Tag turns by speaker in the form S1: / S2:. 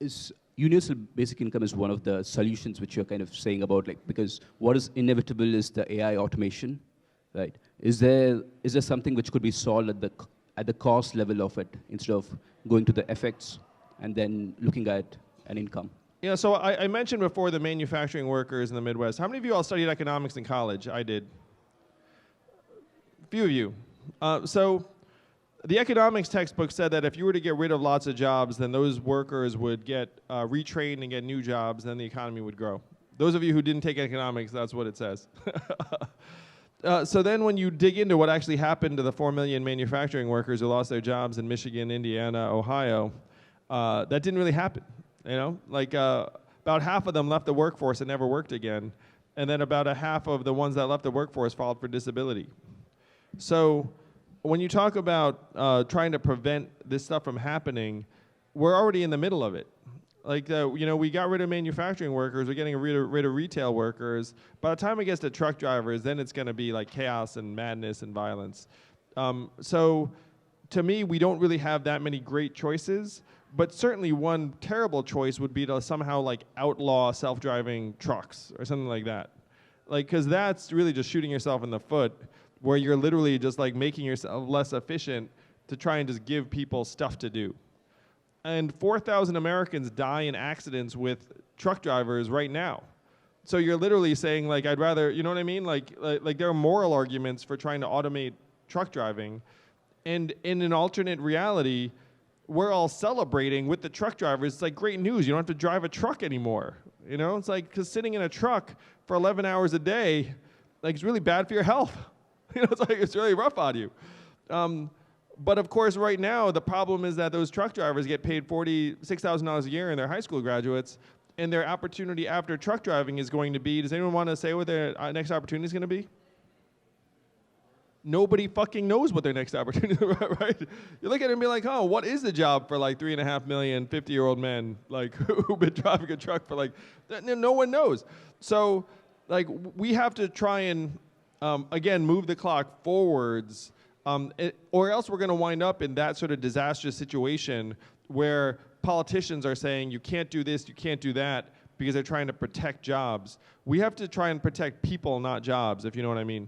S1: is universal basic income is one of the solutions which you're kind of saying about, like, because what is inevitable is the AI automation, right? Is there something which could be solved at the cost level of it instead of going to the effects and then looking at an income?
S2: Yeah, so I mentioned before the manufacturing workers in the Midwest. How many of you all studied economics in college? I did. A few of you. So the economics textbook said that if you were to get rid of lots of jobs, then those workers would get retrained and get new jobs, then the economy would grow. Those of you who didn't take economics, that's what it says. So then when you dig into what actually happened to the 4 million manufacturing workers who lost their jobs in Michigan, Indiana, Ohio, that didn't really happen. You know, like about half of them left the workforce and never worked again, and then about a half of the ones that left the workforce filed for disability. So when you talk about trying to prevent this stuff from happening, we're already in the middle of it. Like, you know, we got rid of manufacturing workers, we're getting rid of retail workers. By the time it gets to truck drivers, then it's going to be like chaos and madness and violence. So to me, we don't really have that many great choices, but certainly one terrible choice would be to somehow like outlaw self-driving trucks or something like that. Like, because that's really just shooting yourself in the foot, where you're literally just like making yourself less efficient to try and just give people stuff to do. And 4,000 Americans die in accidents with truck drivers right now. So you're literally saying, like, I'd rather, you know what I mean? Like there are moral arguments for trying to automate truck driving. And in an alternate reality, we're all celebrating with the truck drivers. It's like great news. You don't have to drive a truck anymore. You know, it's like, because sitting in a truck for 11 hours a day, like, it's really bad for your health. You know, it's like, it's really rough on you. But of course, right now, the problem is that those truck drivers get paid $46,000 a year and they're high school graduates, and their opportunity after truck driving is going to be, does anyone want to say what their next opportunity is going to be? Nobody fucking knows what their next opportunity is, right? You look at it and be like, oh, what is the job for like 3.5 million 50-year-old men, like, who've been driving a truck for like, no one knows. So, like, we have to try and, again, move the clock forwards, or else we're going to wind up in that sort of disastrous situation where politicians are saying you can't do this, you can't do that, because they're trying to protect jobs. We have to try and protect people, not jobs, if you know what I mean.